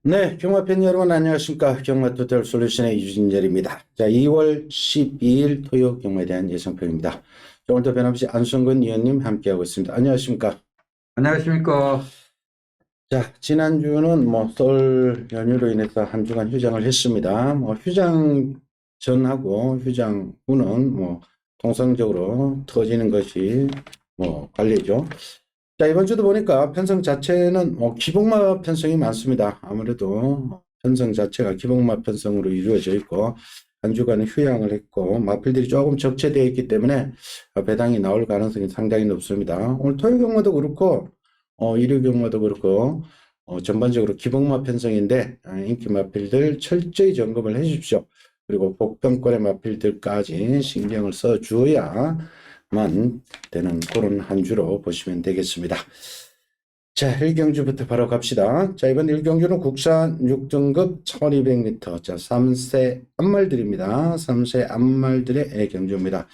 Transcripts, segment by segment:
네, 경마팬 여러분 안녕하십니까. 경마토탈 솔루션의 유진열입니다. 자, 2월 12일 토요 경마에 대한 예상평입니다. 자, 오늘도 변함없이 안성근 위원님 함께하고 있습니다. 안녕하십니까. 안녕하십니까. 자, 지난주는 설 연휴로 인해서 한 주간 휴장을 했습니다. 휴장 전하고 휴장 후는 통상적으로 터지는 것이 관례죠. 자, 이번 주도 보니까 편성 자체는 기복마 편성이 많습니다. 아무래도 편성 자체가 기복마 편성으로 이루어져 있고, 한 주간 휴양을 했고, 마필들이 조금 적체되어 있기 때문에 배당이 나올 가능성이 상당히 높습니다. 오늘 토요 경마도 그렇고, 일요 경마도 그렇고, 전반적으로 기복마 편성인데, 인기 마필들 철저히 점검을 해 주십시오. 그리고 복병권의 마필들까지 신경을 써 주어야만 되는 그런 한 주로 보시면 되겠습니다. 자, 1경주부터 바로 갑시다. 자, 이번 1경주는 국산 6등급 1200m. 자, 3세 암말들입니다. 3세 암말들의 경주입니다.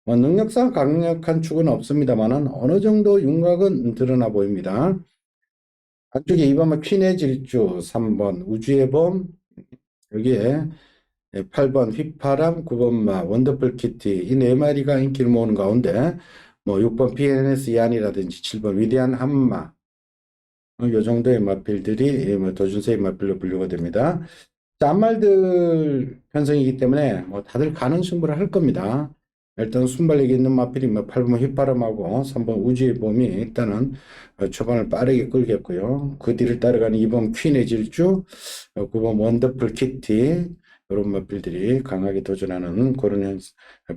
능력상 강력한 축은 없습니다만은 어느 정도 윤곽은 드러나 보입니다. 한쪽에 2번은 퀸의 질주, 3번 우주의 봄, 여기에 8번 휘파람, 9번마 원더풀 키티, 이 네 마리가 인기를 모으는 가운데 6번 BNS 야니라든지 7번 위대한 한마, 요 정도의 마필들이 도준세의 마필로 분류가 됩니다. 자, 암말들 편성이기 때문에 다들 가능 승부를 할 겁니다. 일단 순발력이 있는 마필이 8번 휘파람하고 3번 우주의 봄이 일단은 초반을 빠르게 끌겠고요. 그 뒤를 따라가는 2번 퀸의 질주, 9번 원더풀 키티, 이런 마필들이 강하게 도전하는 그런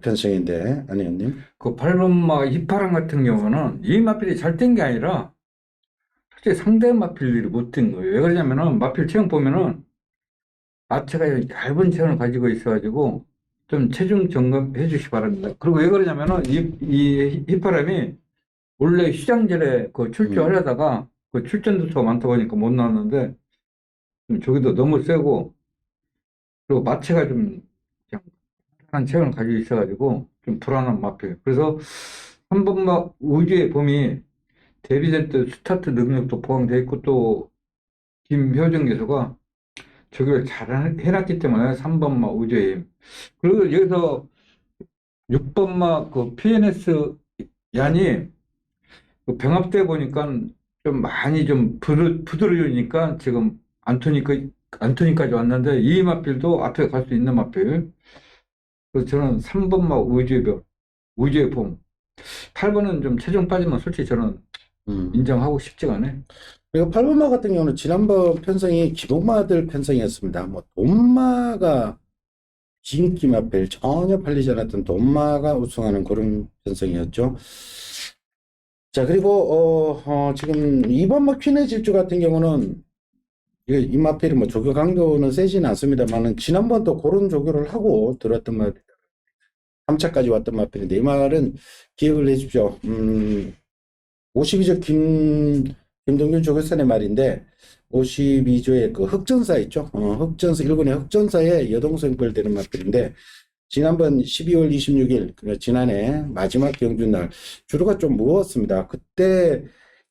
편성인데, 아니었님? 그 8번마 휘파람 같은 경우는 이 마필이 잘 뜬 게 아니라 솔직히 상대 마필들이 못 뜬 거예요. 왜 그러냐면은 마필 체형 보면은 아체가 얇은 체형을 가지고 있어가지고 좀 체중 점검해 주시 기 바랍니다. 그리고 왜 그러냐면은 이 휘파람이 원래 휴장절에 그 출조하려다가 그 출전 두수가 많다 보니까 못 나왔는데 좀 저기도 너무 세고 그리고 마체가 좀 그냥 한 체형을 가지고 있어가지고 좀 불안한 마필. 그래서 한 번만 우주의 봄이 데뷔될 때 스타트 능력도 포함되어 있고 또 김효정 교수가 저걸 잘 해놨기 때문에 3번마 우주의 힘. 그리고 여기서 6번마 그 PNS 얀이 그 병합돼 보니까 좀 많이 좀 부드러우니까 지금 안토니까지 왔는데 이 마필도 앞에 갈 수 있는 마필. 그래서 저는 3번마 우주의 봄. 8번은 좀 체중 빠지면 솔직히 저는 음. 인정하고 싶지가 않아요. 그리고 팔분마 같은 경우는 지난번 편성이 기복마들 편성이었습니다. 돈마가 진기마필 전혀 팔리지 않았던 돈마가 우승하는 그런 편성이었죠. 자, 그리고 지금 이번 퀸의 질주 같은 경우는 이 마필이 조교 강도는 세지는 않습니다만은 지난번도 그런 조교를 하고 들었던 말 3차까지 왔던 마필인데 이 말은 기억을 해주십시오. 52조 김동균 조교사의 말인데 52조의 그 흑전사 있죠. 흑전사 일본의 흑전사의 여동생벌 되는 마필인데 지난번 12월 26일 그러니까 지난해 마지막 경주날 주로가 좀 무거웠습니다. 그때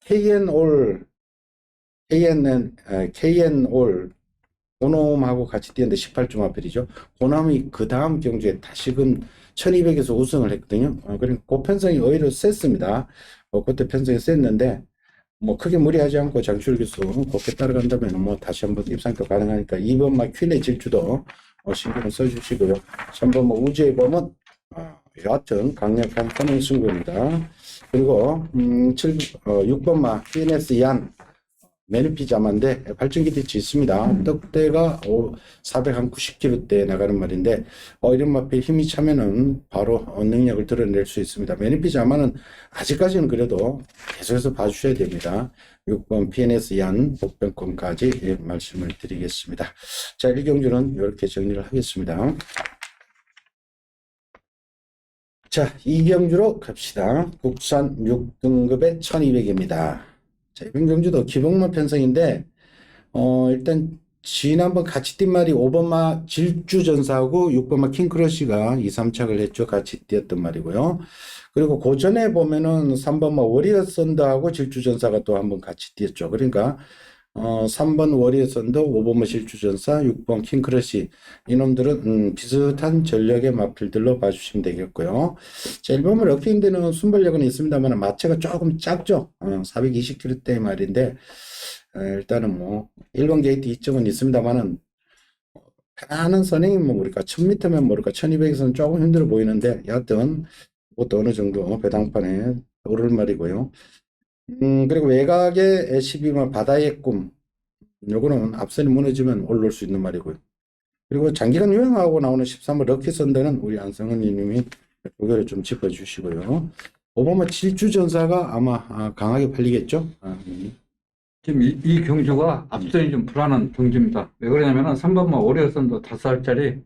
KN올 KN올 고놈하고 같이 뛰었는데 18조 마필이죠. 고놈이 그 다음 경주에 다시금 1200에서 우승을 했거든요. 그러니까 그 편성이 오히려 셌습니다. 그때 편성이 셌는데 크게 무리하지 않고 장출 기수 곱게 따라간다면 다시 한번 입상도 가능하니까 2번 퀸의 질주도 신경을 써주시고요. 3번 우주의 범은 여하튼 강력한 선행 승부입니다. 그리고 6번 PNS 얀 메르피자마인데 발전기 대치 있습니다. 떡대가 490kg대 나가는 말인데 이런 마필 힘이 차면은 바로 능력을 드러낼 수 있습니다. 메르피자마는 아직까지는 그래도 계속해서 봐주셔야 됩니다. 6번 PNS 얀 복병권까지 말씀을 드리겠습니다. 자, 1경주는 이렇게 정리를 하겠습니다. 자, 2경주로 갑시다. 국산 6등급의 1200입니다. 자, 이번 경주도 기복마 편성인데 일단 지난번 같이 뛴 말이 5번마 질주전사하고 6번마 킹크러쉬가 2, 3착을 했죠. 같이 뛰었던 말이고요. 그리고 그 전에 보면은 3번마 워리어 썬더하고 질주전사가 또 한번 같이 뛰었죠. 그러니까 3번 워리어 썬더, 5번 뭐 질주전사, 6번 킹크러시. 이놈들은 비슷한 전력의 마필들로 봐주시면 되겠고요. 자, 1번 럭키인데는 순발력은 있습니다만 마체가 조금 작죠. 420kg대 말인데 일단은 뭐 1번 게이트 이점은 있습니다만은 편안한 선행이 뭐 모를까 1000m면 모를까 1200에서는 조금 힘들어 보이는데 여하튼 그것도 어느 정도 배당판에 오를 말이고요. 그리고 외곽에 12번 바다의 꿈. 요거는 앞선이 무너지면 올라올 수 있는 말이고요. 그리고 장기간 유행하고 나오는 13번 럭키 선더는 우리 안성은 님이 고개를 좀 짚어주시고요. 5번은 질주전사가 아마 강하게 팔리겠죠? 지금 이 경주가 앞선이 좀 불안한 경주입니다. 왜 그러냐면은 3번만 오리어선도 5살짜리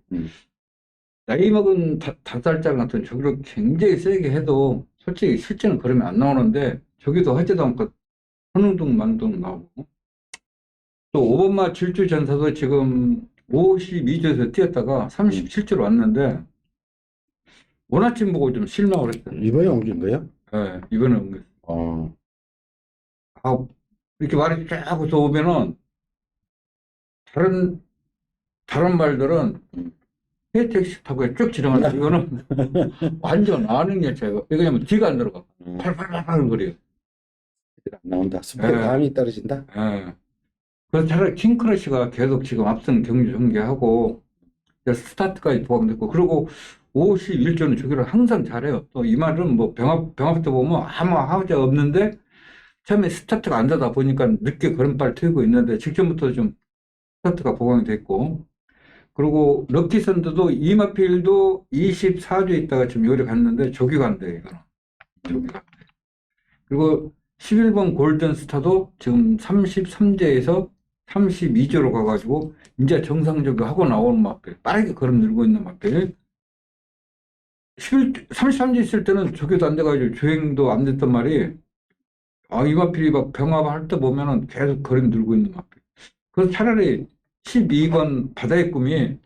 나이 먹은 5살짜리 같은 저기를 굉장히 세게 해도 솔직히 실제는 그러면 안 나오는데 저기도 하지도 않고 선흥동 만동 나오고 또 5번마 질주전사도 지금 52조에서 뛰었다가 37조로 왔는데 원아침 보고 좀 실망을 했어요. 이번에 옮긴 거예요? 네, 이번에 옮겼어요. 아, 이렇게 말이 쫙 오면은 다른 말들은 혜택식 타고 쭉 지나가는데 이거는 완전 아는 게 제가 왜냐면 뒤가 안 들어가 팔팔팔팔 거려요. 안 나온다. 스피드 예. 감이 떨어진다. 예. 그래서 차라리 킹크러쉬가 계속 지금 앞선 경기 전개하고 스타트까지 보강됐고 그리고 51조는 저기를 항상 잘해요. 또 이 말은 뭐 병합 때 보면 아무 하자 없는데 처음에 스타트가 안 되다 보니까 늦게 걸음발 트이고 있는데 직전부터 좀 스타트가 보강이 됐고 그리고 럭키선드도 이마필도 24주 있다가 지금 요리 갔는데 저기 간대 이거는 저기 간대. 그리고 11번 골든스타도 지금 33제에서 32조로 가가지고 이제 정상적으로 하고 나오는 마필 빠르게 걸음 늘고 있는 마필 33주 있을 때는 저기도 안 돼가지고 주행도 안 됐단 말이 이마필이 막 병합할 때 보면은 계속 걸음 늘고 있는 마필 그래서 차라리 12번 바다의 꿈이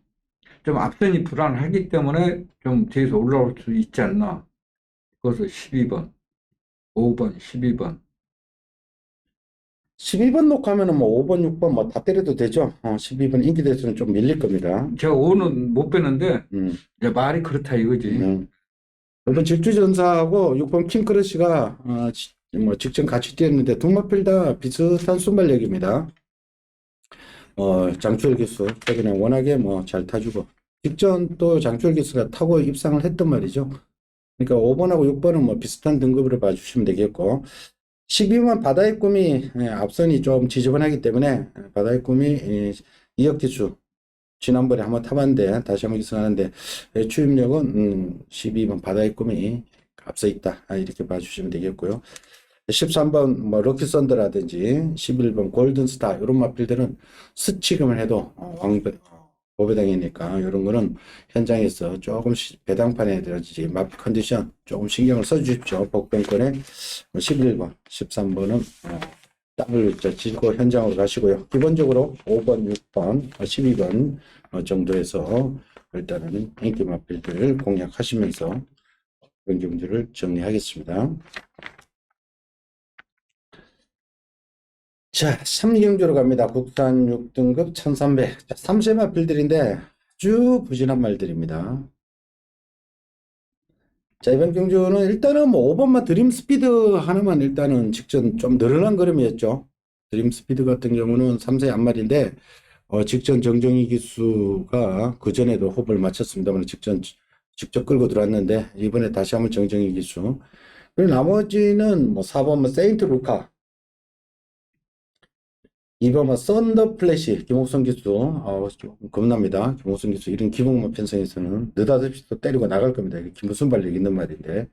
좀 앞선이 불안하기 때문에 좀 뒤에서 올라올 수 있지 않나. 그래서 12번, 5번, 12번. 12번 녹화하면은 뭐 5번, 6번 뭐 다 때려도 되죠. 12번 인기 대수는 좀 밀릴 겁니다. 제가 5는 못 빼는데 이제 말이 그렇다 이거지. 5번 질주전사하고 6번 킹크러쉬가 뭐 직전 같이 뛰었는데 두 마필 다 비슷한 순발력입니다. 장추열 기수 최근에 워낙에 뭐 잘 타주고 직전 또 장추열 기수가 타고 입상을 했단 말이죠. 그러니까 5번하고 6번은 뭐 비슷한 등급으로 봐주시면 되겠고 12번 바다의 꿈이 앞선이 좀 지저분하기 때문에 바다의 꿈이 이혁 기수 지난번에 한번 타봤는데 다시 한번 기승하는데 추임력은 12번 바다의 꿈이 앞서 있다 이렇게 봐주시면 되겠고요. 13번 뭐 럭키 썬더라든지 11번 골든스타 이런 마필들은 스치기만 해도 보배당이니까 이런 거는 현장에서 조금씩 배당판에든지 마필 컨디션 조금 신경을 써주십시오. 복병권에 11번 13번은 땅을 짚고 현장으로 가시고요. 기본적으로 5번 6번 12번 정도에서 일단은 인기 마필들 공략하시면서 그런 경주를 정리하겠습니다. 자, 3경주로 갑니다. 국산 6등급 1300. 자, 3세 마필들인데 아주 부진한 말들입니다. 자, 이번 경주는 일단은 뭐 5번만 드림 스피드 하나만 일단은 직전 좀 늘어난 걸음이었죠. 드림 스피드 같은 경우는 3세 앞말인데 직전 정정희 기수가 그전에도 호흡을 마쳤습니다만 직접 끌고 들어왔는데 이번에 다시 한번 정정희 기수. 그리고 나머지는 뭐 4번만 세인트 루카 2번은 썬더 플래시 김옥성 기수 좀 겁납니다. 김옥성 기수 이런 기복만 편성에서는 느닷없이 또 때리고 나갈 겁니다. 이게 김순발력 있는 말인데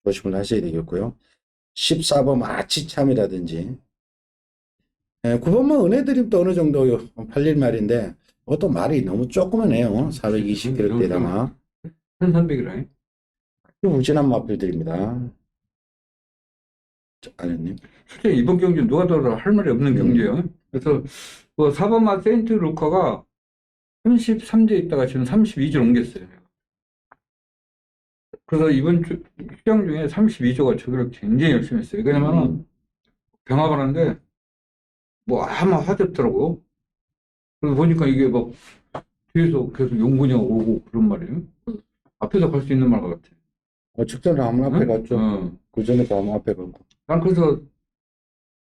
조심을 하셔야 되겠고요. 14번 아치참이라든지 9번만 은혜드림도 어느 정도 팔릴 말인데 또 말이 너무 조그만해요. 420kg대다가 1300이라니. 우진한 마필들입니다. 아니님. 솔직히 이번 경기는 누가 더라도 할 말이 없는 경기예요. 그래서 그 4번마 세인트 루카가 33제 있다가 지금 32조로 옮겼어요. 그래서 이번 시장 중에 32조가 저기를 굉장히 열심히 했어요. 왜냐면은 병합을 하는데 뭐 아마 화졌더라고. 그래서 보니까 이게 막 뒤에서 계속 용군이가 오고 그런 말이에요. 앞에서 갈 수 있는 말 같아. 직전에 한번 앞에 응? 갔죠. 어. 그 전에도 한번 앞에 갔고. 난 그래서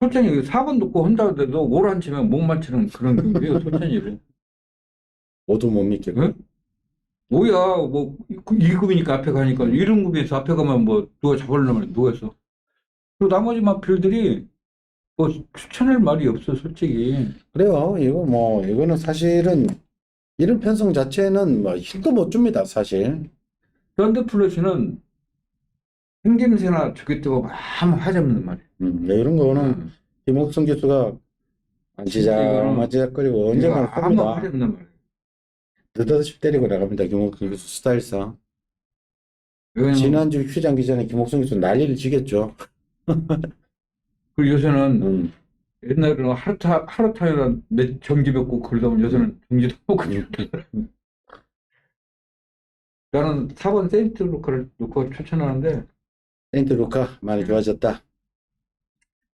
솔찬이 사번 듣고 혼자 돼도 오란 치면 목 맞추는 그런 경우예요, 솔찬이를. 모두 못 믿겠고. 응? 뭐야, 뭐, 2급이니까 앞에 가니까, 1등급에서 앞에 가면 뭐, 누가 잡으려면 누가 했어. 그리고 나머지 마필들이 뭐, 추천할 말이 없어, 솔직히. 그래요. 이거는 사실은 이런 편성 자체는 뭐 힘도 못 줍니다, 사실. 썬더플러시는 생김새나 저기 뜨고 아무 하자없는 말이야. 이런 거는 응. 김옥성 교수가 진짜 이거는, 만지작거리고 이거 언젠가는 아무 봅니다. 하자없는 말이야. 느닷없이 때리고 나갑니다, 김옥성 교수 스타일상. 왜냐면, 지난주 휴장 기전에 김옥성 교수 난리를 지겠죠. 그 요새는, 음, 옛날에는 하루타이나 몇 정지 뱉고 그러다 보면 요새는 정지도 못 그냥. 나는 4번 세인트 루카를 놓고 추천하는데, 세인트 루카 많이 좋아졌다.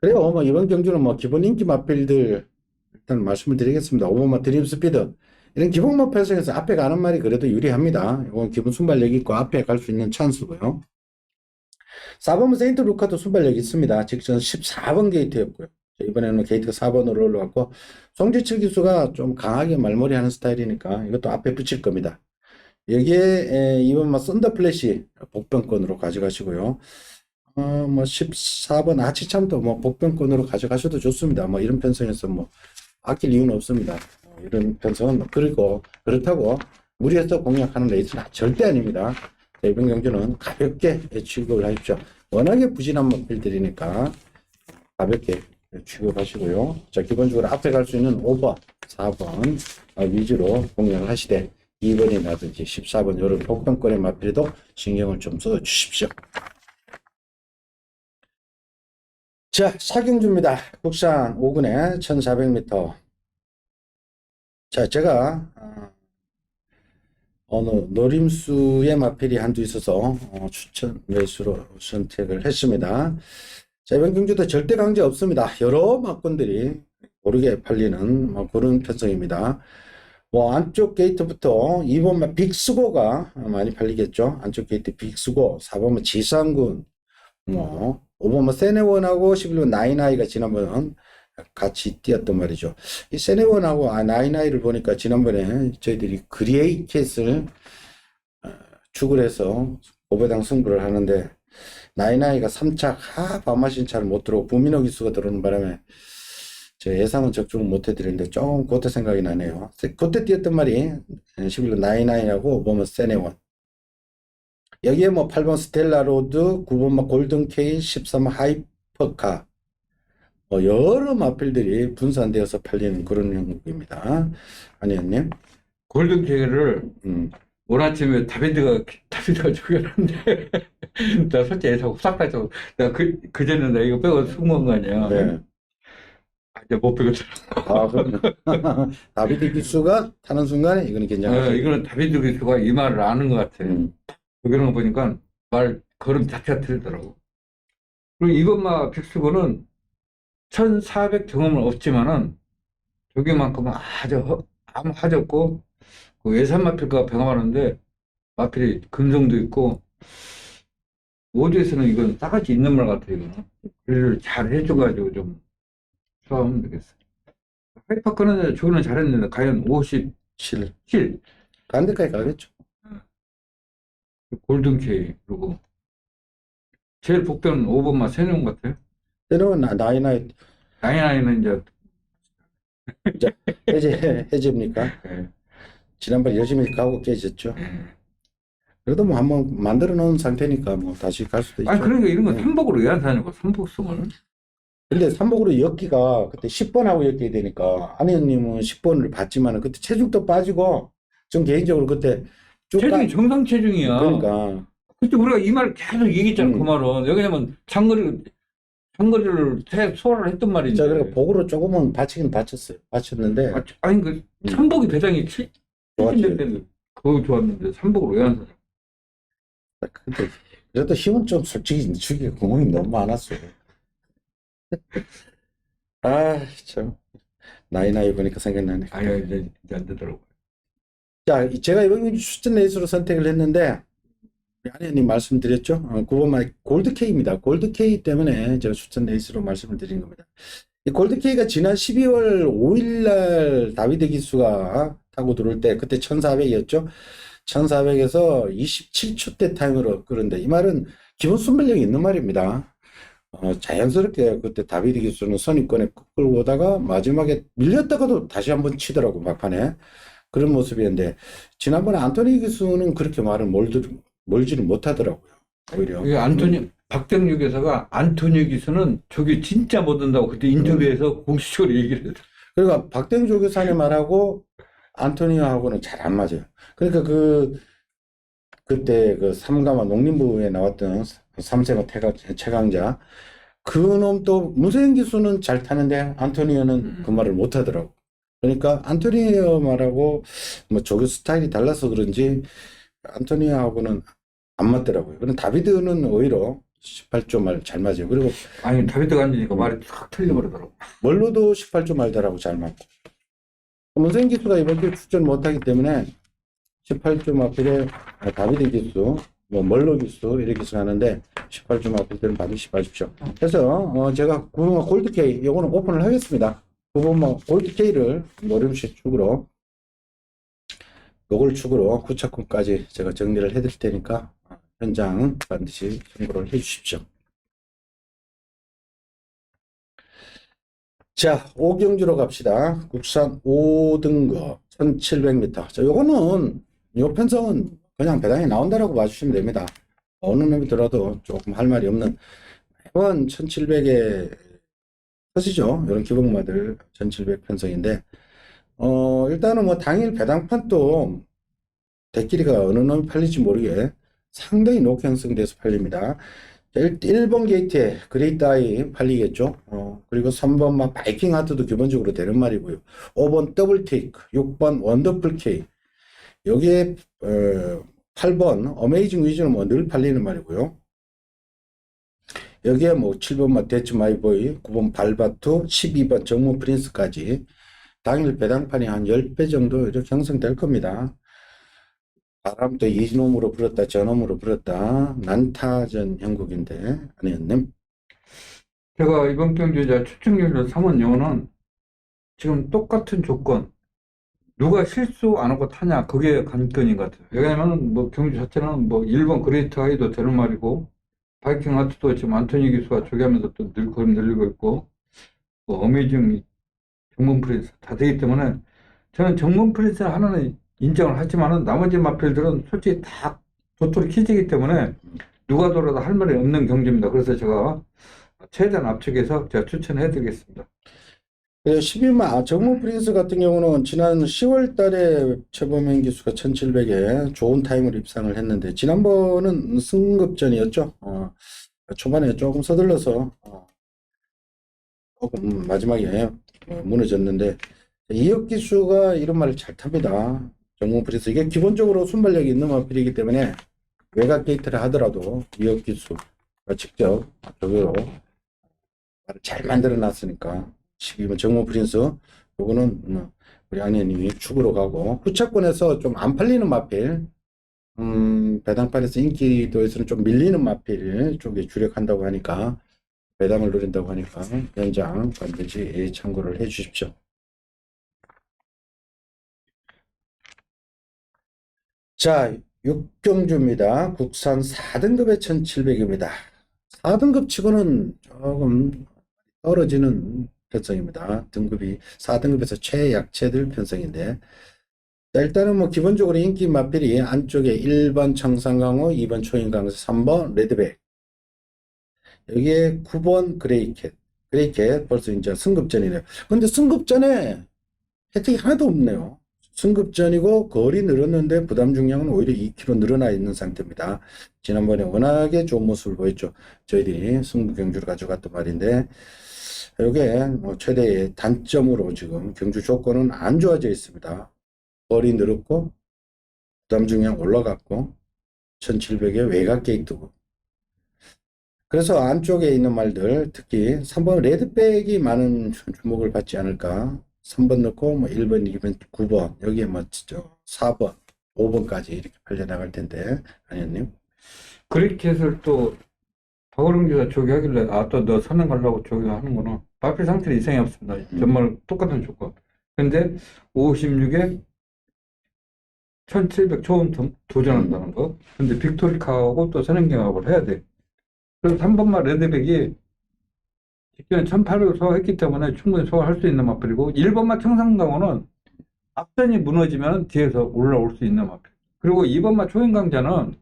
그래요. 뭐 이번 경주는 뭐 기본 인기 마필들 일단 말씀을 드리겠습니다. 오버마 드림 스피드 이런 기본 마 편성에서 앞에 가는 말이 그래도 유리합니다. 이건 기본 순발력 있고 앞에 갈 수 있는 찬스고요. 4번 세인트 루카도 순발력 있습니다. 직전 14번 게이트였고요. 이번에는 게이트가 4번으로 올라갔고 송지철 기수가 좀 강하게 말머리하는 스타일이니까 이것도 앞에 붙일 겁니다. 여기에 이번 썬더 플래시 복병권으로 가져가시고요. 뭐 14번 아치참도 뭐 복병권으로 가져가셔도 좋습니다. 뭐 이런 편성에서 뭐 아낄 이유는 없습니다. 이런 편성은 그리고 그렇다고 무리해서 공략하는 레이스는 절대 아닙니다. 이번 경주는 가볍게 취급을 하십시오. 워낙에 부진한 마필들이니까 가볍게 취급하시고요. 자, 기본적으로 앞에 갈 수 있는 5번, 4번 위주로 공략을 하시되 2번이라든지 14번 이런 복병권의 마필에도 신경을 좀 써 주십시오. 자, 사경주입니다. 국산 5군에 1400m. 자, 제가 어느 노림수의 마필이 한두 있어서 추천 매수로 선택을 했습니다. 자, 이번 경주도 절대 강제 없습니다. 여러 막군들이 고르게 팔리는 그런 편성입니다. 뭐 안쪽 게이트부터 2번만 빅스고가 많이 팔리겠죠. 안쪽 게이트 빅스고, 4번만 지상군, 뭐 5번만 세네원하고 11번 나이나이가 지난번 같이 뛰었단 말이죠. 이 세네원하고 나이나이를 보니까 지난번에 저희들이 그리에이켓을 축을 해서 고배당 승부를 하는데 나이나이가 3차 반마신 차를 못 들어오고 부민호 기수가 들어오는 바람에 제 예상은 적중을 못 해드리는데 좀 그때 생각이 나네요. 그때 뛰었던 말이 11번 나이나이하고 5번만 세네원, 여기에 뭐 8번 스텔라로드, 9번 골든케인, 13번 하이퍼카 여러 마필들이 분산되어서 팔리는 그런 형국입니다. 안희연님. 골든 기회를 오늘 아침에 다비드가 죽였는데, 나 솔직히 애사고 싹 빠져. 나 그전에 나 이거 빼고 승무한 거 아니야. 네. 이제 못 빼겠더라. 그럼요. 다비드 기수가 타는 순간에 이거는 괜찮아요. 이거는 다비드 기수가 이 말을 아는 것 같아. 그런 거 보니까 걸음 자체가 틀리더라고. 그리고 이것만 빅스고는 1400 경험은 없지만은, 저기만큼은 아무 하졌고, 그 예산 마필과 병합하는데, 마필이 근성도 있고, 오디에서는 이건 싸가지 있는 말 같아요, 이거는. 관리를 잘 해줘가지고 좀 수하면 되겠어. 하이파크는 저기는 잘했는데, 과연 57. 간 데까지 가겠죠. 골든케이, 그리고, 제일 복변은 5번만 세뇽 같아요. 때로는 나이나이 나이나이는 이제, 해제입니까? 예, 지난번 열심히 가고 깨졌죠. 예. 그래도 뭐 한번 만들어 놓은 상태니까 뭐 다시 갈 수도 있죠. 아니, 그러니까 이런 건 네. 삼복으로 왜 안 사냐고, 삼복성을. 근데 삼복으로 엮기가 그때 10번하고 엮게 되니까 안혜연님은 10번을 봤지만 그때 체중도 빠지고 좀 개인적으로 그때 쭉 체중이 정상 체중이야. 그러니까 그때 우리가 이 말을 계속 얘기했잖아, 그 말은. 왜냐면 장거리를 소화를 했던 말인데. 자, 그러니까 복으로 조금은 받치긴 받쳤는데 아니, 그, 삼복이 배당이 좋았지. 70년 그거 좋았는데, 삼복으로 왜 안 사냐. 근데 그래도 힘은 좀 솔직히 주기가 구멍이 너무 많았어. 아, 참. 나이 보니까 생각나네. 아니, 이제 안 되더라고요. 자, 제가 이번 경주 추천 레이스로 선택을 했는데, 우리 안혜님 말씀드렸죠? 9번만 골드 K입니다. 골드 K 때문에 제가 추천 레이스로 말씀을 드린 겁니다. 이 골드 K가 지난 12월 5일 날 다비드 기수가 타고 들어올 때, 그때 1400이었죠? 1400에서 27초대 타임으로 끄는데, 이 말은 기본 순발력이 있는 말입니다. 자연스럽게 그때 다비드 기수는 선입권에 끌고 오다가 마지막에 밀렸다가도 다시 한번 치더라고, 막판에. 그런 모습이었는데, 지난번에 안토니 기수는 그렇게 말을 몰지를 못하더라고요. 오히려. 이게 박정유 교사가 안토니 기수는 저기 진짜 못 온다고 그때 인터뷰에서 공식적으로 얘기를 했어요. 그러니까 박병조 교사님 말하고 안토니오하고는 잘 안 맞아요. 그러니까 그때 그 삼가마 농림부에 나왔던 삼세가 최강자, 그놈도 문세영 기수는 잘 타는데 안토니오는 그 말을 못 하더라고. 그러니까 안토니오 말하고 뭐 조교 스타일이 달라서 그런지 안토니오하고는 안 맞더라고요. 그럼 다비드는 오히려 18조 말 잘 맞아요. 그리고 아니, 다비드가 앉으니까 말이 탁 틀려버리더라고. 멀로도 18조 말더라고 잘 맞고. 문세영 기수가 이번 주 출전 못하기 때문에 18조 마필에 다비드 기수, 뭐 멀로 기수 이렇게 기수하는데 18조 마필들은 반드시 봐주십시오. 그래서 제가 9번마 골드 K 요거는 오픈을 하겠습니다. 9번마 골드 K를 노림수 축으로 요걸 축으로 후차권까지 제가 정리를 해드릴 테니까 현장 반드시 참고를 해주십시오. 자, 5경주로 갑시다. 국산 5등급 1700m. 자, 요거는 요 편성은 그냥 배당이 나온다라고 봐주시면 됩니다. 어느 놈이 들어도 조금 할 말이 없는 매번 1700에 터지죠. 이런 기본마들 1700 편성인데 일단은 뭐 당일 배당판도 대끼리가 어느 놈이 팔릴지 모르게 상당히 높게 형성돼서 팔립니다. 1번 게이트에 그레이트 아이 팔리겠죠. 그리고 3번 막 바이킹 하트도 기본적으로 되는 말이고요. 5번 더블 테이크, 6번 원더풀 K. 여기에 8번 어메이징 위즈는 뭐 늘 팔리는 말이고요. 여기에 뭐 7번 막 대츠 마이보이, 9번 발바투, 12번 정무 프린스까지 당일 배당판이 한 10배 정도 이렇게 형성될 겁니다. 바람도 이놈으로 불었다 저놈으로 불었다 난타전 형국인데 아니었네. 제가 이번 경주 추측률로 삼은 이유는 지금 똑같은 조건, 누가 실수 안 하고 타냐, 그게 관건인 것 같아요. 왜냐하면 뭐 경주 자체는 뭐 1번 그레이트 하이도 되는 말이고, 바이킹 하트도 지금 안토니 기수가 조기하면서 또 걸음 늘리고 있고, 뭐 어메이징 정문 프린스 다 되기 때문에 저는 정문 프린스 하나는 인정을 하지만은 나머지 마필들은 솔직히 다 도토리 키즈이기 때문에 누가 돌아도 할 말이 없는 경주입니다. 그래서 제가 최대한 압축해서 제가 추천해 드리겠습니다. 11만 정문 프린스 같은 경우는 지난 10월 달에 최범행 기수가 1700에 좋은 타임을 입상을 했는데 지난번은 승급전이었죠. 초반에 조금 서둘러서 조금 마지막에 무너졌는데 이혁 기수가 이런 말을 잘 탑니다. 정문 프린스 이게 기본적으로 순발력이 있는 마필이기 때문에 외곽 게이트를 하더라도 이혁 기수가 직접 저기로 말을 잘 만들어 놨으니까 12번 정모 프린스 요거는 우리 안혜님이 축으로 가고 후차권에서 좀 안 팔리는 마필 배당판에서 인기도에서는 좀 밀리는 마필 쪽에 주력한다고 하니까 배당을 노린다고 하니까 연장 반드시 참고를 해 주십시오. 자 6경주입니다. 국산 4등급의 1700입니다. 4등급 치고는 조금 떨어지는 편성입니다. 등급이 4등급에서 최약체들 편성인데 자, 일단은 뭐 기본적으로 인기 마필이 안쪽에 1번 청산강호, 2번 초인강서, 3번 레드백 여기에 9번 그레이캣 벌써 이제 승급전이네요. 근데 승급전에 혜택이 하나도 없네요. 승급전이고 거리 늘었는데 부담 중량은 오히려 2kg 늘어나 있는 상태입니다. 지난번에 워낙에 좋은 모습을 보였죠. 저희들이 승부 경주를 가져갔던 말인데 이게 뭐 최대의 단점으로 지금 경주 조건은 안 좋아져 있습니다. 거리 늘었고 부담 중량 올라갔고 1700에 외곽 게이트고 그래서 안쪽에 있는 말들 특히 3번 레드백이 많은 주목을 받지 않을까 3번 넣고 뭐 1번, 2번, 9번 여기에 뭐 4번, 5번까지 이렇게 팔려나갈 텐데 아니님. 그렇게 해서 또 박원영 기사 저기 하길래 또 너 선행 가려고 저기 하는구나. 마필 상태는 이상이 없습니다. 정말 똑같은 조건. 근데 56에 1700 초음 도전한다는 거. 근데 빅토리카하고 또 선행 경합을 해야 돼. 그래서 3번마 레드백이 직전에 1800을 소화했기 때문에 충분히 소화할 수 있는 마필이고 1번마 청상강호는 앞선이 무너지면 뒤에서 올라올 수 있는 마필. 그리고 2번마 초인강자는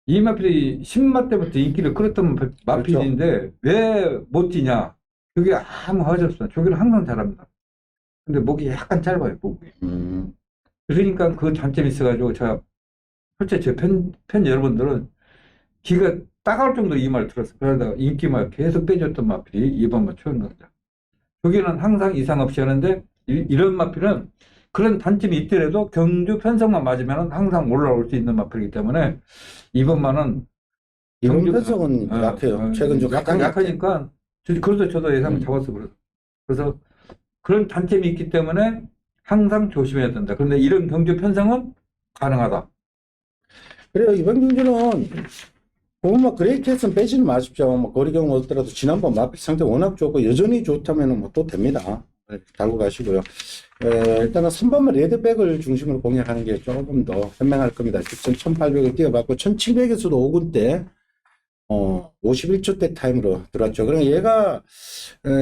이 마필이 10마 때부터 인기를 끌었던 마필인데 왜 못 뛰냐? 저게 아무 하지 없어. 저기는 항상 잘합니다. 근데 목이 약간 짧아요, 목이. 그러니까 그 단점이 있어가지고 제가 솔직히 제 팬 여러분들은 귀가 따가울 정도로 이 말 들었어요. 그러다가 인기만 계속 빼줬던 마필이 2번마 초인강자. 저기는 항상 이상 없이 하는데 이런 마필은 그런 단점이 있더라도 경주 편성만 맞으면 항상 올라올 수 있는 마필이기 때문에 이번만은 이번 경주 편성은 약해요. 최근 중 가장 약하니까 그래서 저도 예상을 잡았어. 그래서 그런 단점이 있기 때문에 항상 조심해야 된다. 그런데 이런 경주 편성은 가능하다. 그래요. 이번 경주는 보면 뭐 그레이트에서는 빼지는 마십시오. 뭐 거리 경우 없더라도 지난번 마필 상태 워낙 좋고 여전히 좋다면 뭐 또 됩니다. 달고 가시고요. 일단은 3번만 레드백을 중심으로 공략하는 게 조금 더 현명할 겁니다. 직전 1800을 뛰어봤고 1700에서도 5군대 51초 대 타임으로 들어왔죠. 그러니까 얘가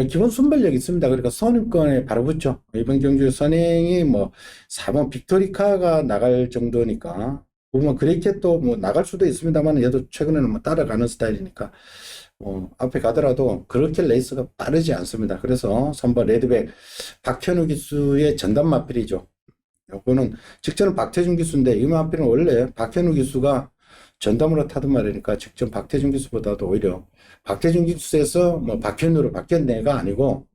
기본 순발력이 있습니다. 그러니까 선입권에 바로 붙죠. 이번 경주 선행이 뭐 4번 빅토리카가 나갈 정도니까 보면 그레이켓도 뭐 나갈 수도 있습니다만 얘도 최근에는 뭐 따라가는 스타일이니까 앞에 가더라도 그렇게 레이스가 빠르지 않습니다. 그래서 3번 레드백 박현우 기수의 전담 마필이죠. 요거는 직전은 박태준 기수인데 이 마필은 원래 박현우 기수가 전담으로 타던 말이니까 직전 박태준 기수보다도 오히려 박태준 기수에서 뭐 박현우로 바뀐 애가 아니고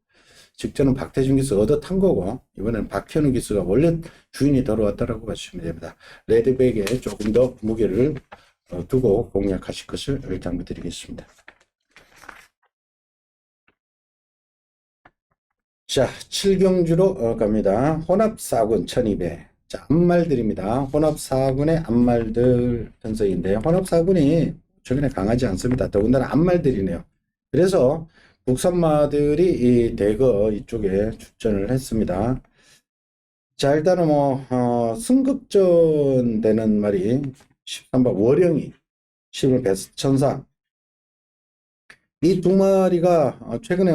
직전은 박태준 기수가 얻어 탄 거고 이번에는 박현우 기수가 원래 주인이 들어왔다라고 봐주시면 됩니다. 레드백에 조금 더 무게를 두고 공략하실 것을 당부드리겠습니다. 자, 7경주로 갑니다. 혼합 4군 1200. 자, 앞말들입니다. 혼합 4군의 앞말들 편성인데, 혼합 4군이 최근에 강하지 않습니다. 더군다나 앞말들이네요. 그래서 국산마들이 대거 이쪽에 출전을 했습니다. 자, 일단은 승급전 되는 말이 13번 월영이, 11번 베스천사. 이 두 마리가 최근에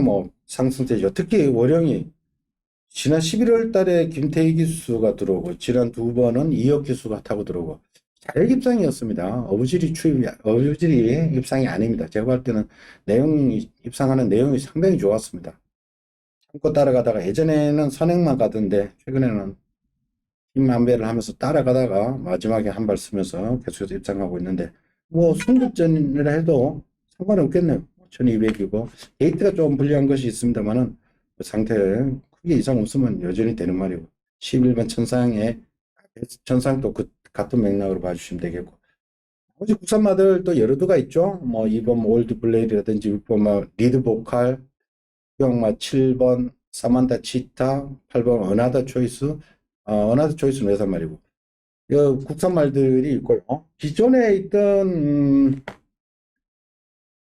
상승세죠. 특히 월영이 지난 11월 달에 김태희 기수가 들어오고 지난 두 번은 이혁 기수가 타고 들어오고 자력 입상이었습니다. 어부지리 입상이 아닙니다. 제가 볼 때는 입상하는 내용이 상당히 좋았습니다. 참고 따라가다가 예전에는 선행만 가던데 최근에는 힘만배를 하면서 따라가다가 마지막에 한 발 쓰면서 계속해서 입상하고 있는데 승급전이라 해도 상관없겠네요. 1200이고 게이트가 좀 불리한 것이 있습니다만은 상태 크게 이상 없으면 여전히 되는 말이고 11번 천상도 같은 맥락으로 봐주시면 되겠고 나머지 국산마들 또 여러 두가 있죠. 2번 올드 블레이드라든지 6번 리드 보컬 7번 사만다 치타 8번 어나더 초이스 어나더 초이스는 외산 말이고 국산말들이 있고요. 기존에 있던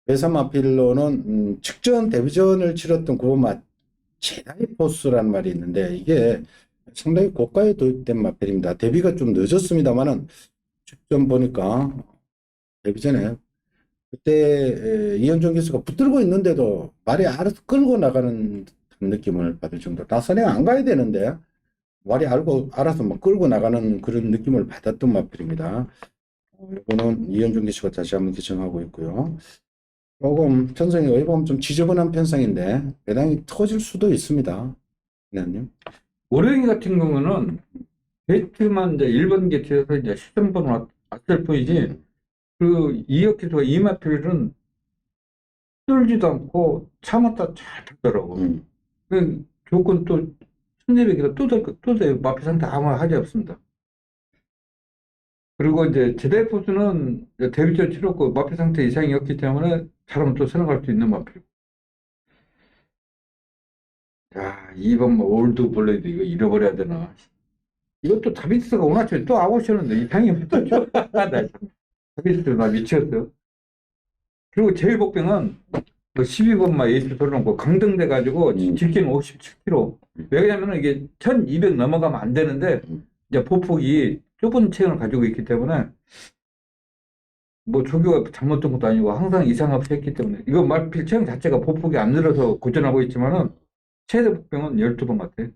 외산 마필로는 직전 데뷔전을 치렀던 그마 제다이 포스라는 말이 있는데 이게 상당히 고가에 도입된 마필입니다. 데뷔가 좀 늦었습니다만은 직전 보니까 데뷔전에 그때 이현종 기수가 붙들고 있는데도 말이 알아서 끌고 나가는 느낌을 받을 정도. 나 선행 안 가야 되는데 말이 알아서 끌고 나가는 그런 느낌을 받았던 마필입니다. 이거는 이현종 기수가 다시 한번 기청하고 있고요. 조금 편성이 어디 보면 좀 지저분한 편성인데 배당이 터질 수도 있습니다. 네. 월영이 같은 경우는 게이트만 이제 1번 게이트에서 이제 시점번호 왔을 뿐이지 그 이혁 기수가 이마필은 뚫지도 않고 참았다 잘 타더라고. 그 조건 또 1200이라 뚜대 마필 상태 아무 하지 없습니다. 그리고 이제 제다이 포스는 데뷔전 치렀고 마필 상태 이상이었기 때문에 잘하면 또 선행할 수 있는 마필. 야, 2번 뭐 올드블레이드 이거 잃어버려야 되나. 이것도 다비스가 오늘 아침에 또 아웃이었는데 이 형이 또 줘. 나 참. 다비스 나 미쳤어. 그리고 제일 복병은 그 12번마 에이스 돌려놓고 강등돼가지고 직진 57km. 왜냐면은 이게 1200 넘어가면 안 되는데 이제 보폭이 좁은 체형을 가지고 있기 때문에 뭐 조교가 잘못된 것도 아니고 항상 이상 없이 했기 때문에 이거 말필 체형 자체가 보폭이 안 늘어서 고전하고 있지만은 최대 복병은 12번 같아요.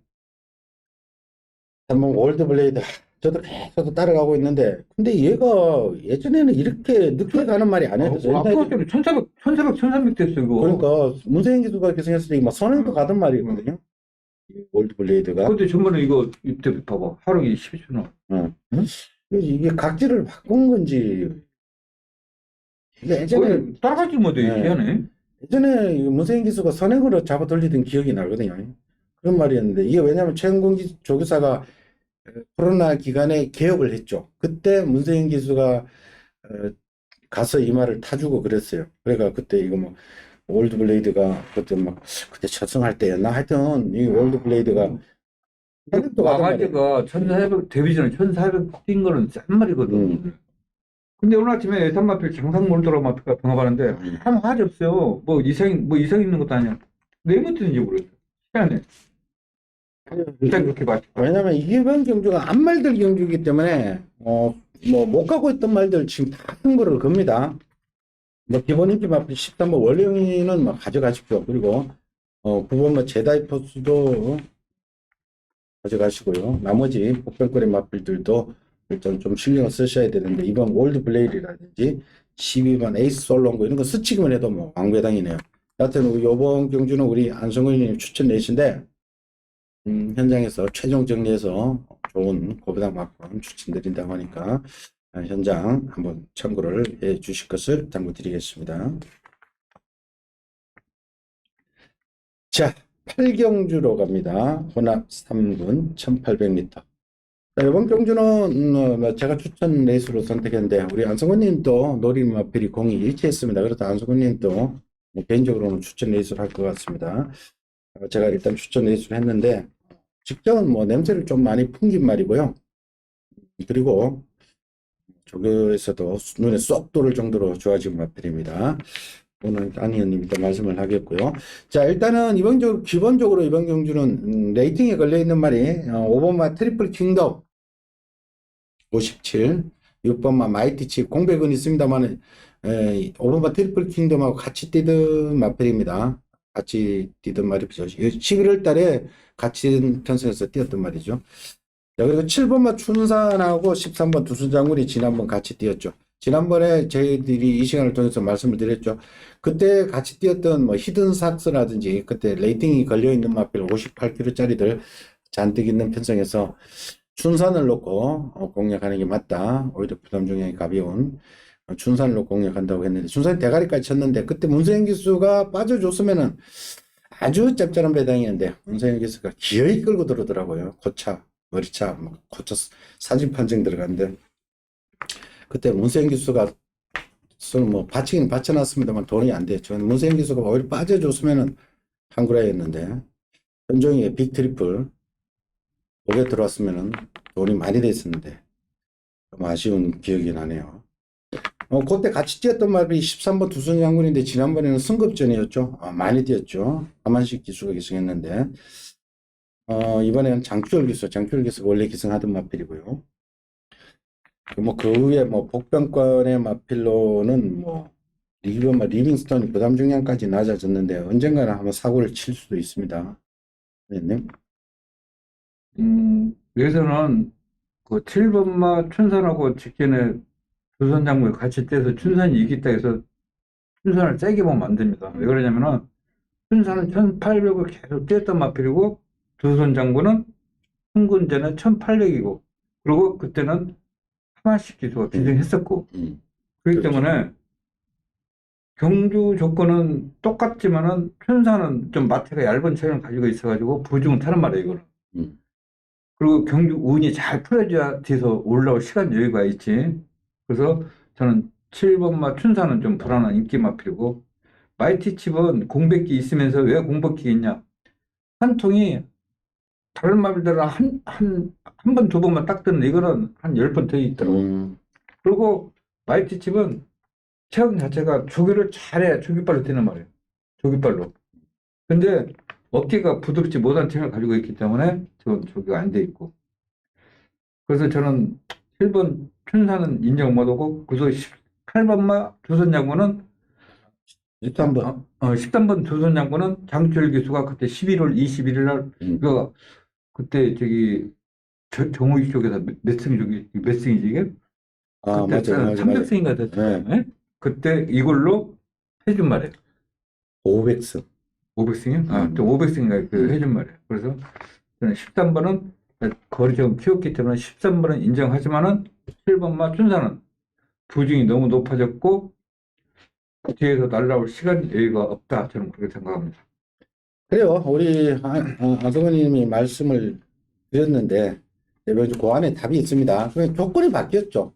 한번 월드블레이드 저도 계속 따라가고 있는데 근데 얘가 예전에는 이렇게 늦게 가는 말이 아니었어요. 앞으로 때문에 1300 됐어 이거. 그러니까 문세인 기수가 계승했을 때 막 선행도 가던 말이거든요. 이 월드블레이드가. 근데 전번에 이거 이때 봐봐 하루에 12초 나. 응. 그래서 이게 각질을 바꾼 건지 이게 예전에 따라가지 못해 네. 희한해. 예전에 이 문세인 기수가 선행으로 잡아 돌리던 기억이 나거든요. 그런 말이었는데 이게 왜냐하면 최은공 조교사가 코로나 기간에 개업을 했죠. 그때 문세인 기수가 가서 이 말을 타주고 그랬어요. 그러니까 그때 이거 뭐 월드블레이드가 그때 막 그때 첫승할 때였나 하여튼 이 월드블레이드가 선행도 가던 말이에요. 와가지고 1400 데뷔 전에 1400 뛴 거는 싼 말이거든. 근데 오늘 아침에 예산마필 장상몰도라 마필가 병합하는데 아무 화지 없어요. 뭐 이상 있는 것도 아니야. 왜 못했는지 모르겠어. 희한해. 일단 그렇게 봐. 왜냐면 이번 경주가 앞말들 경주이기 때문에 뭐 못 가고 있던 말들 지금 다 승부를 겁니다. 뭐 기본 인기 마필 13번 월령이는 뭐 가져가십시오. 그리고 9번 뭐 제다이 포스도 가져가시고요. 나머지 복병거리 마필들도 일단 좀 신경을 쓰셔야 되는데 이번 월드 블레이드라든지 12번 에이스 솔롱고 이런 거 스치기만 해도 뭐 왕배당이네요. 여하튼 이번 경주는 우리 안성근님 추천 내신데 현장에서 최종 정리해서 좋은 고배당 막판 추천드린다고 하니까 현장 한번 참고를 해 주실 것을 당부드리겠습니다. 자, 8경주로 갑니다. 혼합 3군 1800m. 이번 경주는 뭐 제가 추천 레이스로 선택했는데 우리 안성근님도 노림마필이 공이 일치했습니다. 그래서 안성근님도 뭐 개인적으로는 추천 레이스를 할 것 같습니다. 제가 일단 추천 레이스를 했는데 직전은 뭐 냄새를 좀 많이 풍긴 말이고요. 그리고 조교에서도 눈에 쏙 들어올 정도로 좋아진 마필입니다. 오늘 안희연님도 말씀을 하겠고요. 자, 일단은 기본적으로 이번 경주는 레이팅에 걸려있는 말이 5번마 트리플 킹덤 57, 6번마 마이티치 공백은 있습니다만 5번마 트리플 킹덤하고 같이 뛰던 마필입니다. 같이 뛰던 말이죠. 11월 달에 같이 편성해서 뛰었던 말이죠. 자, 그리고 7번마 춘산하고 13번 두순장군이 지난번 같이 뛰었죠. 지난번에 저희들이 이 시간을 통해서 말씀을 드렸죠. 그때 같이 뛰었던 뭐 히든삭스라든지 그때 레이팅이 걸려있는 마필 58kg짜리들 잔뜩 있는 편성에서 춘산을 놓고 공략하는 게 맞다. 오히려 부담 중량이 가벼운 춘산을 놓고 공략한다고 했는데 춘산이 대가리까지 쳤는데 그때 문세영 기수가 빠져줬으면은 아주 짭짤한 배당이었는데 문세영 기수가 기어이 끌고 들어오더라고요. 고차, 머리차, 고차 사진 판정 들어갔는데 그때 문세영 기수가 뭐 받치긴 받쳐놨습니다만 돈이 안 됐죠. 문세영 기수가 오히려 빠져줬으면은 한구라였는데 현종이의 빅 트리플 5개 들어왔으면은 돈이 많이 됐었는데 좀 아쉬운 기억이 나네요. 그때 같이 뛰었던 말이 13번 두순 장군인데 지난번에는 승급전이었죠. 많이 뛰었죠. 하만식 기수가 기승했는데 이번에는 장큐열 기수가 원래 기승하던 마필이고요. 그 후에 복병권의 마필로는 리빙스턴이 부담 중량까지 낮아졌는데 언젠가는 한번 사고를 칠 수도 있습니다. 네. 여기서는 그 7번마 춘산하고 직전에 두선 장군이 같이 뛰어서 춘산이 이기다 해서 춘산을 세게 보면 안 됩니다. 왜 그러냐면은 춘산은 1800을 계속 뛰었던 마필이고 두선 장군은 흥군전에 1800이고 그리고 그때는 하만식 기수가 기승했었고 그렇기 그렇죠. 때문에 경주 조건은 똑같지만은 춘산은 좀 마태가 얇은 체형을 가지고 있어가지고 부중은 타는 말이에요, 이거는. 그리고 경주 운이 잘 풀어져야 뒤에서 올라올 시간 여유가 있지. 그래서 저는 7번마 춘산은 좀 불안한 인기 마필이고 마이티 칩은 공백기 있으면서 왜 공백기 있냐? 한 통이 다른 마필들은 한 번, 두 번만 딱 뜨는데 이거는 한 10번 더 있더라고. 그리고 마이티 칩은 체형 자체가 조기를 잘해. 조기발로 뛰는 말이에요. 조기발로. 근데 어깨가 부드럽지 못한 체형을 가지고 있기 때문에 저건 조기가 안 돼 있고. 그래서 저는 7번 춘사는 인정 못하고, 그래서 18번마 조선 양구는 13번. 13번 조선 양구는 장철 기수가 그때 11월 21일 날, 그 그때 저기 정호기 쪽에서 몇 승이 저기 몇 승이지 이게? 아, 그때 맞아요. 300승인가 됐을 거예요. 그때 이걸로 해준 말이에요. 500승. 500승이요? 또 500승인가 그 해준 말이에요. 그래서 저는 13번은 거리 좀 키웠기 때문에 13번은 인정하지만은 7번마 춘사는 부중이 너무 높아졌고 뒤에서 날라올 시간 여유가 없다. 저는 그렇게 생각합니다. 그래요. 우리 아성원님이 말씀을 드렸는데, 그 안에 답이 있습니다. 그 조건이 바뀌었죠.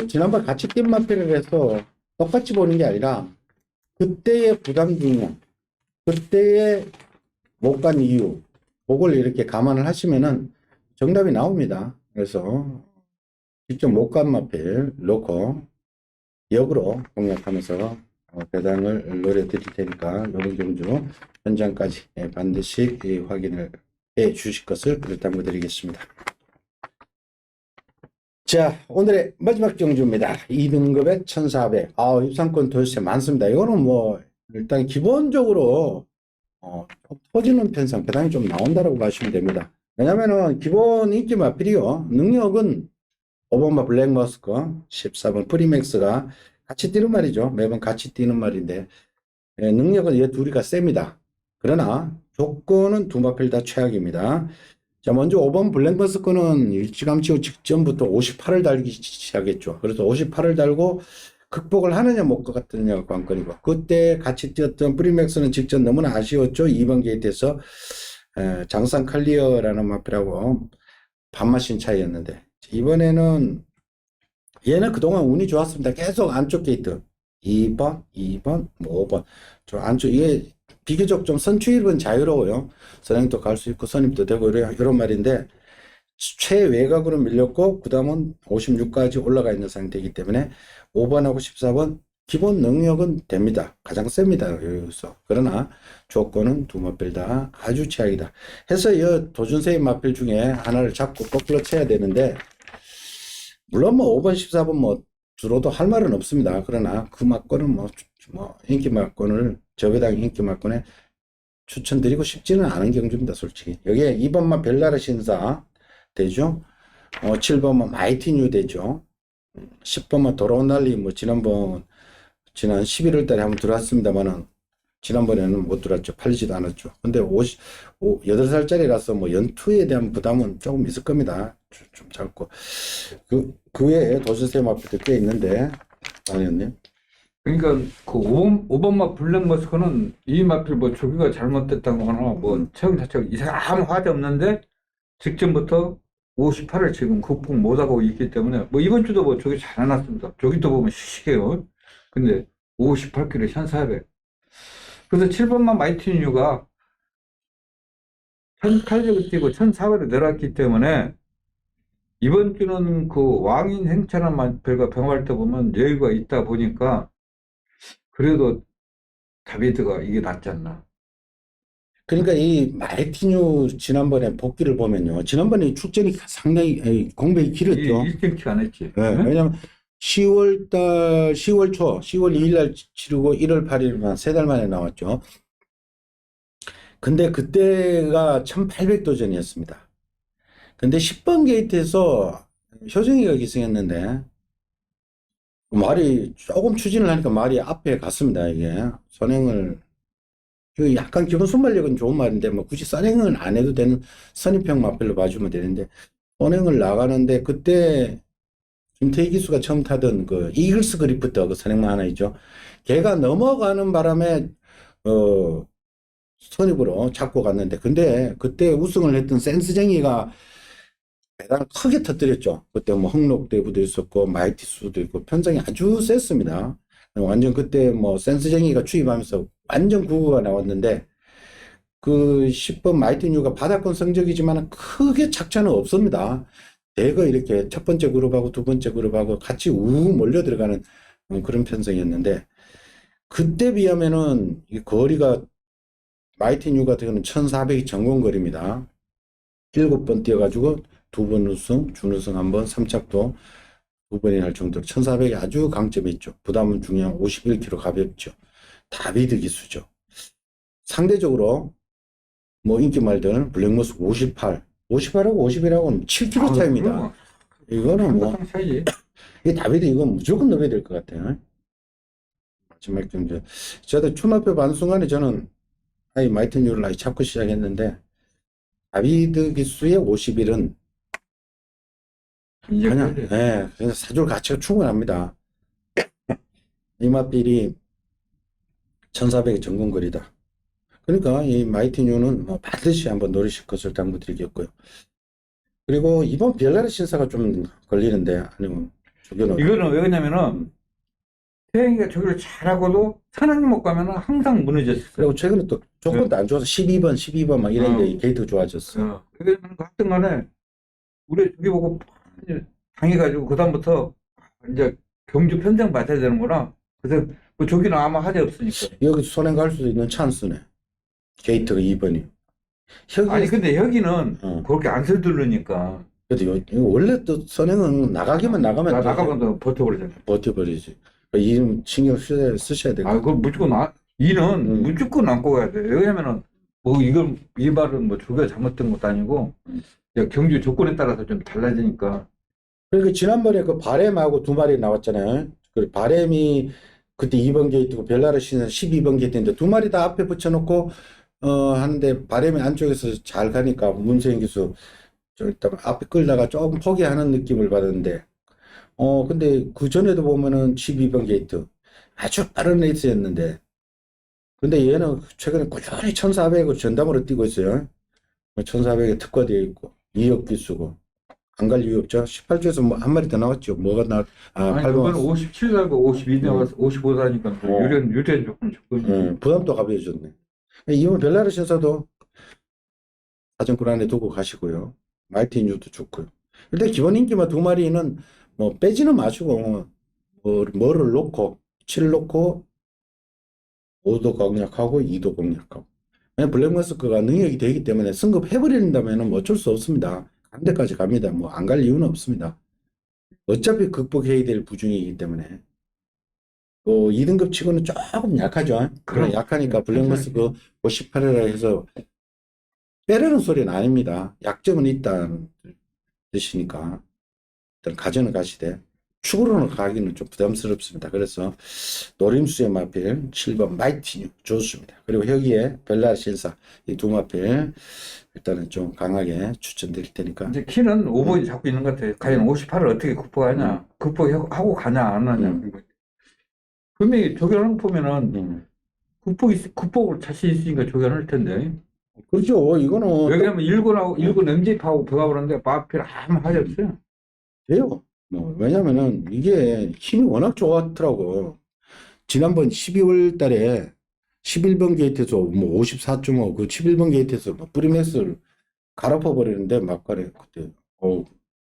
지난번 같이 뛴 마필을 해서 똑같이 보는 게 아니라, 그때의 부담 중량, 그때의 못 간 이유, 그걸 이렇게 감안을 하시면은 정답이 나옵니다. 그래서 직접 못 간 마필 넣고 역으로 공략하면서 배당을 노려드릴 테니까 이번 경주 현장까지 반드시 확인을 해 주실 것을 당부드리겠습니다. 자, 오늘의 마지막 경주입니다. 2등급에 1400. 입상권 도대체 많습니다. 이거는 뭐 일단 기본적으로 터지는 편성 배당이 좀 나온다라고 보시면 됩니다. 왜냐면은 기본 인기 마필이요. 능력은 5번마 블랙머스크, 14번 프리맥스가 같이 뛰는 말이죠. 매번 같이 뛰는 말인데, 능력은 얘 둘이가 셉니다. 그러나 조건은 두 마필 다 최악입니다. 자, 먼저 5번 블랙머스크는 일찌감치 직전부터 58을 달기 시작했죠. 그래서 58을 달고 극복을 하느냐 못 같느냐가 관건이고, 그때 같이 뛰었던 프리맥스는 직전 너무나 아쉬웠죠. 2번 게이트에서 장산 칼리어라는 마필하고 반마신 차이였는데, 이번에는 얘는 그동안 운이 좋았습니다. 계속 안쪽 게이트 2번, 2번, 5번 저 안쪽 이게 비교적 좀 선출입은 자유로워요. 선행도 갈 수 있고 선입도 되고 이런 말인데 최외곽으로 밀렸고 그 다음은 56까지 올라가 있는 상태이기 때문에 5번하고 14번 기본 능력은 됩니다. 가장 셉니다. 여기서. 그러나 조건은 두 마필 다 아주 최악이다. 해서 이 도준세의 마필 중에 하나를 잡고 거꾸로 쳐야 되는데, 물론 뭐 5번, 14번 뭐 주로도 할 말은 없습니다. 그러나 그 막권은 뭐 인기 막권을 저배당 인기 막권에 추천드리고 싶지는 않은 경주입니다. 솔직히. 여기에 2번만 벨라르 신사 되죠. 7번만 마이티 뉴 되죠. 10번만 돌아온 날리 뭐 지난 11월 달에 한번 들어왔습니다만은 지난번에는 못 들어왔죠. 팔리지도 않았죠. 근데 8살짜리라서 뭐 연투에 대한 부담은 조금 있을 겁니다. 좀 짧고. 그 외에 도시세 마필도 꽤 있는데, 안 의원님. 그러니까 그 5번마 블랙머스크는 이 마필 뭐 조기가 잘못됐다거나 뭐 체형 자체가 이상 아무 화제 없는데 직전부터 58을 지금 극복 못하고 있기 때문에 뭐 이번 주도 뭐 조기 잘 해놨습니다. 조기도 보면 씩씩해요. 근데 58kg 1400. 그래서 7번만 마이티 뉴가 1800을 뛰고 1400을 내려왔기 때문에 이번 주는 그 왕인 행차란 마필과 병할 때 보면 여유가 있다 보니까 그래도 다비드가 이게 낫지 않나. 그러니까 이 마이티뉴 지난번에 복귀를 보면요. 지난번에 출전이 상당히 공백이 길었죠. 일정치 안 했지. 네, 응? 왜냐면 10월 초, 10월 2일 날 치르고 1월 8일만 3달 만에 나왔죠. 근데 그때가 1800도전이었습니다. 근데 10번 게이트에서 효정이가 기승했는데 말이 조금 추진을 하니까 말이 앞에 갔습니다. 이게 선행을 약간 기본 순발력은 좋은 말인데 뭐 굳이 선행은 안 해도 되는 선입형 마필로 봐주면 되는데 선행을 나가는데 그때 김태희 기수가 처음 타던 그 이글스 그리프트 그 선행만 하나 있죠. 걔가 넘어가는 바람에 선입으로 잡고 갔는데 근데 그때 우승을 했던 센스쟁이가 대단히 크게 터뜨렸죠. 그때 뭐 흑록대부도 있었고 마이티수도 있고 편성이 아주 셌습니다. 완전 그때 뭐 센스쟁이가 추입하면서 완전 구구가 나왔는데 그 10번 마이티 뉴가 바닥권 성적이지만 크게 착차는 없습니다. 대거 이렇게 첫 번째 그룹하고 두 번째 그룹하고 같이 우우 몰려 들어가는 그런 편성이었는데, 그때 비하면은 이 거리가 마이티 뉴 같은 경우는 1400이 전공거리입니다. 7번 뛰어가지고 2번 우승, 준우승 1번, 3착도 2번이 할 정도로 1400이 아주 강점이 있죠. 부담은 중량 51kg 가볍죠. 다비드 기수죠. 상대적으로 뭐 인기 말들은 블랙모스 58, 58하고 51하고는 7kg 차이입니다. 이거는 뭐 한바탕 차이지. 이 다비드 이건 무조건 넣어야 될 것 같아요. 마지막 경제. 저도 초마표 반 순간에 저는 아이 마이티 뉴를 아이 잡고 시작했는데, 다비드 기수의 51은 이제 그냥 그래. 그냥 사줄 가치가 충분합니다. 이마필이 1400의 전공거리다. 그러니까 이 마이티 뉴는 뭐 반드시 한번 노리실 것을 당부드리겠고요. 그리고 이번 벨라르 신사가 좀 걸리는데, 아니면 저기는 이거는 왜 그러냐면은 태영이가 저기를 잘하고도 산악이 못 가면은 항상 무너졌어. 그리고 최근에 또 조건도 안 좋아서 12번 막 이랬는데 게이트가 좋아졌어. 그러면 하여튼 간에 우리 저기 보고 당해가지고 그다음부터 이제 경주 편성 맡아야 되는구나. 그래서 뭐 저기는 아무 하지 없으니까. 여기 선행 갈 수 있는 찬스네. 게이트가 2번이. 아니 근데 여기는 어. 그렇게 안 서두르니까 그래도 원래 또 선행은 나가기만 나가면 또 나가면 또 버텨버리잖아. 버텨버리지. 이 신경 쓰셔야 될 것 아, 같아요. 그거 무조건 이는 무조건 안고 가야 돼. 왜냐면은 뭐 이건 이 말은 뭐 조가 잘못된 것도 아니고 야, 경주 조건에 따라서 좀 달라지니까. 그리고 지난번에 그 바램하고 두 마리 나왔잖아요. 그 바램이 그때 2번 게이트고 벨라르시는 12번 게이트인데 두 마리 다 앞에 붙여놓고 하는데 바램이 안쪽에서 잘 가니까 문세인 기수 좀 일단 앞에 끌다가 조금 포기하는 느낌을 받았는데, 근데 그 전에도 보면은 12번 게이트 아주 빠른 레이스였는데, 근데 얘는 최근에 꾸준히 1400을 전담으로 뛰고 있어요. 1400에 특화되어 있고 2억 기수고 안 갈 이유 없죠. 18조에서 뭐 한 마리 더 나왔죠. 뭐가 아니 8번. 그건 57 달고 52 나와서 55 다니까 어. 유리한 조건이지. 부담도 가벼워졌네. 이번 벨라르 신사도 사정권 안에 두고 가시고요. 마이티 뉴도 좋고요. 일단 기본 인기만 두 마리는 뭐 빼지는 마시고 뭐를 놓고 7 놓고 5도 공략하고 2도 공략하고. 블랙머스크가 능력이 되기 때문에 승급해버린다면 뭐 어쩔 수 없습니다. 한 대까지 갑니다. 뭐 안 갈 이유는 없습니다. 어차피 극복해야 될 부중이기 때문에. 2등급 치고는 조금 약하죠. 그럼. 약하니까 블랙머스크 58이라 해서 빼려는 소리는 아닙니다. 약점은 있다는 뜻이니까 일단 가져는 가시되 축으로는 가기는 좀 부담스럽습니다. 그래서 노림수의 마필 7번 마이티뉴 좋습니다. 그리고 여기에 벨라 신사 이 두 마필 일단은 좀 강하게 추천드릴 테니까. 이제 키는 5번이 잡고 있는 것 같아. 과연 58을 어떻게 극복하냐, 극복하고 가냐 안 하냐. 분명히 조견을 보면은 극복을 자신 있으니까 조견할 텐데. 그렇죠. 이거는 왜냐면 1군 MJ하고 배가버렸는데 마필 아무 하지 없어요. 돼요. 왜냐면은 이게 힘이 워낙 좋았더라고. 지난번 12월 달에 11번 게이트에서 뭐 54.5, 그 11번 게이트에서 뭐 프리맥스를 갈아엎어 버리는데 막간에 그때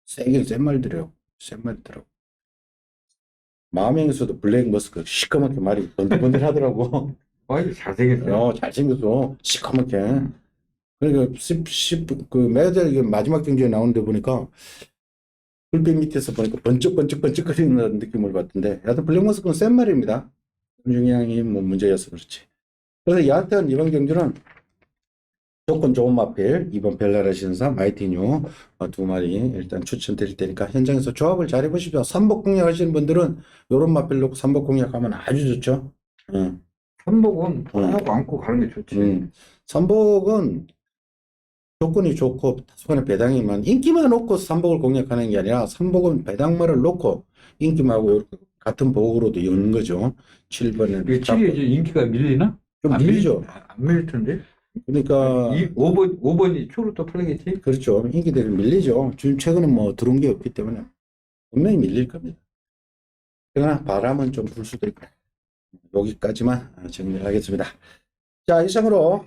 세긴 센 말들이라고. 센 말더라고. 마음행에서도 블랙 머스크 시커멓게 말이 번들번들 하더라고. 잘생겼어요. 잘생겼어. 시커멓게. 그러니까 그 매달 마지막 경기에 나오는데 보니까 불빛 밑에서 보니까 번쩍번쩍거리는 느낌을 받던데, 여하튼 블랙 머스크는 센 말입니다. 중량이 뭐 문제여서 그렇지. 그래서 여하튼 이번 경주는 조건 좋은 마필 2번 벨라라 신사 마이티뉴 두 마리 일단 추천드릴 테니까 현장에서 조합을 잘 해보십시오. 삼복 공략 하시는 분들은 요런 마필 놓고 삼복 공략하면 아주 좋죠. 삼복은 하고 안고 가는 게 좋지. 삼복은 조건이 좋고 다소간의 배당이만, 인기만 놓고 삼복을 공략하는 게 아니라 삼복은 배당말을 놓고 인기만하고 이렇게 같은 복으로도 여는 거죠. 7번에 이게 7이 이제 인기가 밀리나? 좀 밀리죠. 안 밀릴 텐데. 그러니까 5번이 초로 또 팔리겠지? 그렇죠. 인기들이 밀리죠. 지금 최근에 뭐 들어온 게 없기 때문에 분명히 밀릴 겁니다. 그러나 바람은 좀 불 수도 있고. 여기까지만 정리하겠습니다. 자, 이상으로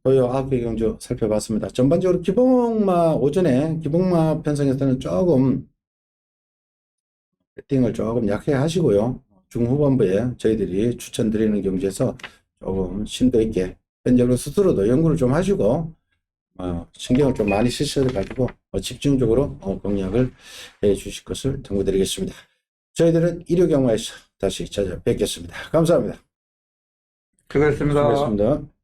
토요 9개 경주 살펴봤습니다. 전반적으로 기복마 오전에 기복마 편성에서는 조금 배팅을 조금 약하게 하시고요. 중후반부에 저희들이 추천드리는 경주에서 조금 심도 있게 현재로 스스로도 연구를 좀 하시고 신경을 좀 많이 쓰셔 가지고 집중적으로 공략을 해 주실 것을 당부드리겠습니다. 저희들은 일요 경마에서 다시 찾아뵙겠습니다. 감사합니다. 수고했습니다. 수고하셨습니다.